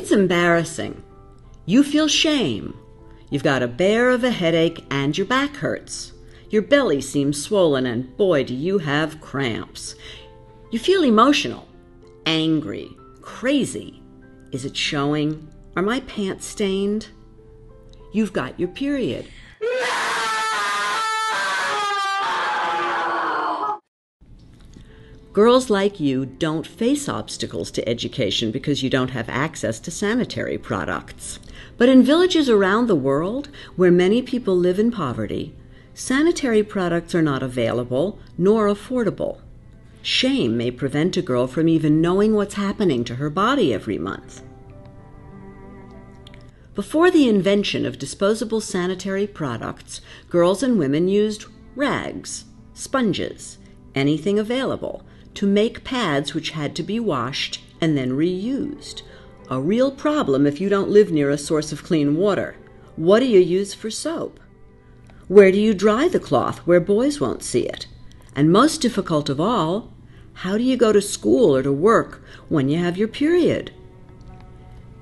It's embarrassing. You feel shame. You've got a bear of a headache and your back hurts. Your belly seems swollen and boy, do you have cramps. You feel emotional, angry, crazy. Is it showing? Are my pants stained? You've got your period. Girls like you don't face obstacles to education because you don't have access to sanitary products. But in villages around the world, where many people live in poverty, sanitary products are not available nor affordable. Shame may prevent a girl from even knowing what's happening to her body every month. Before the invention of disposable sanitary products, girls and women used rags, sponges, anything available, to make pads which had to be washed and then reused. A real problem if you don't live near a source of clean water. What do you use for soap? Where do you dry the cloth where boys won't see it? And most difficult of all, how do you go to school or to work when you have your period?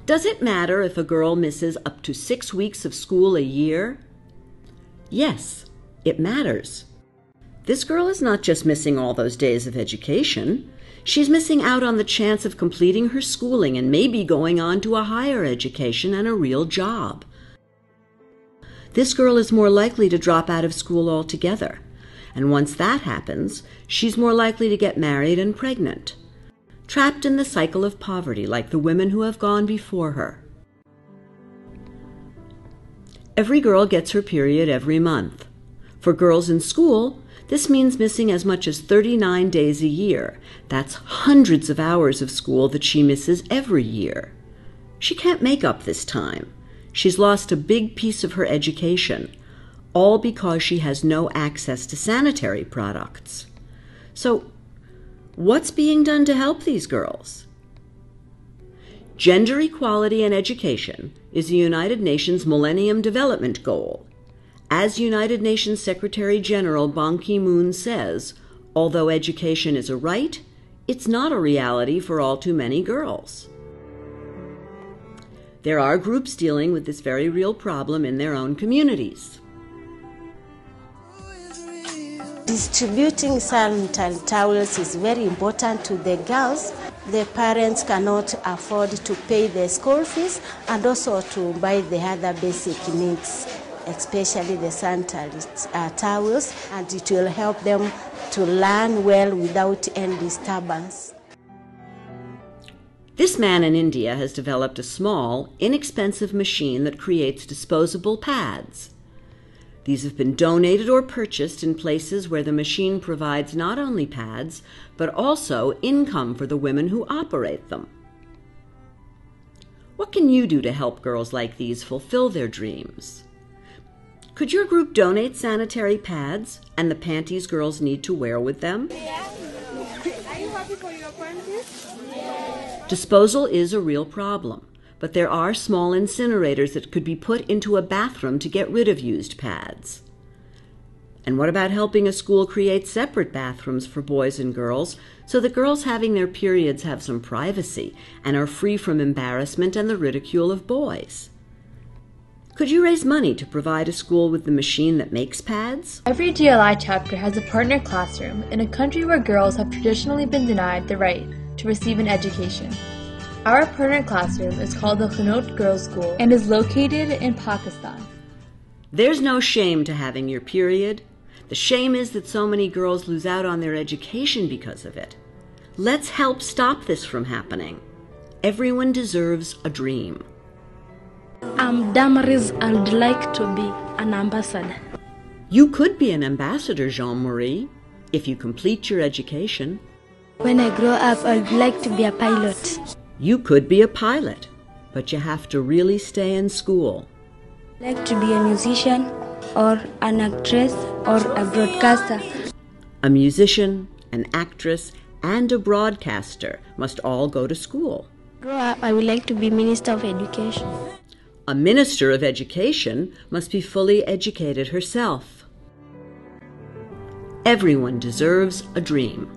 Does it matter if a girl misses up to 6 weeks of school a year? Yes, it matters. This girl is not just missing all those days of education. She's missing out on the chance of completing her schooling and maybe going on to a higher education and a real job. This girl is more likely to drop out of school altogether. And once that happens, she's more likely to get married and pregnant, trapped in the cycle of poverty like the women who have gone before her. Every girl gets her period every month. For girls in school, this means missing as much as 39 days a year. That's hundreds of hours of school that she misses every year. She can't make up this time. She's lost a big piece of her education, all because she has no access to sanitary products. So, what's being done to help these girls? Gender equality in education is the United Nations Millennium Development Goal. As United Nations Secretary General Ban Ki-moon says, although education is a right, it's not a reality for all too many girls. There are groups dealing with this very real problem in their own communities. Distributing sanitary towels is very important to the girls. The parents cannot afford to pay the school fees and also to buy the other basic needs, especially the sanitary towels, and it will help them to learn well without any disturbance. This man in India has developed a small, inexpensive machine that creates disposable pads. These have been donated or purchased in places where the machine provides not only pads, but also income for the women who operate them. What can you do to help girls like these fulfill their dreams? Could your group donate sanitary pads and the panties girls need to wear with them? Are you happy for your panties? Disposal is a real problem, but there are small incinerators that could be put into a bathroom to get rid of used pads. And what about helping a school create separate bathrooms for boys and girls so that girls having their periods have some privacy and are free from embarrassment and the ridicule of boys? Could you raise money to provide a school with the machine that makes pads? Every GLI chapter has a partner classroom in a country where girls have traditionally been denied the right to receive an education. Our partner classroom is called the Khanot Girls' School and is located in Pakistan. There's no shame to having your period. The shame is that so many girls lose out on their education because of it. Let's help stop this from happening. Everyone deserves a dream. I'm Damaris. I'd like to be an ambassador. You could be an ambassador, Jean-Marie, if you complete your education. When I grow up, I'd like to be a pilot. You could be a pilot, but you have to really stay in school. I'd like to be a musician or an actress or a broadcaster. A musician, an actress, and a broadcaster must all go to school. Grow up, I would like to be Minister of Education. A minister of education must be fully educated herself. Everyone deserves a dream.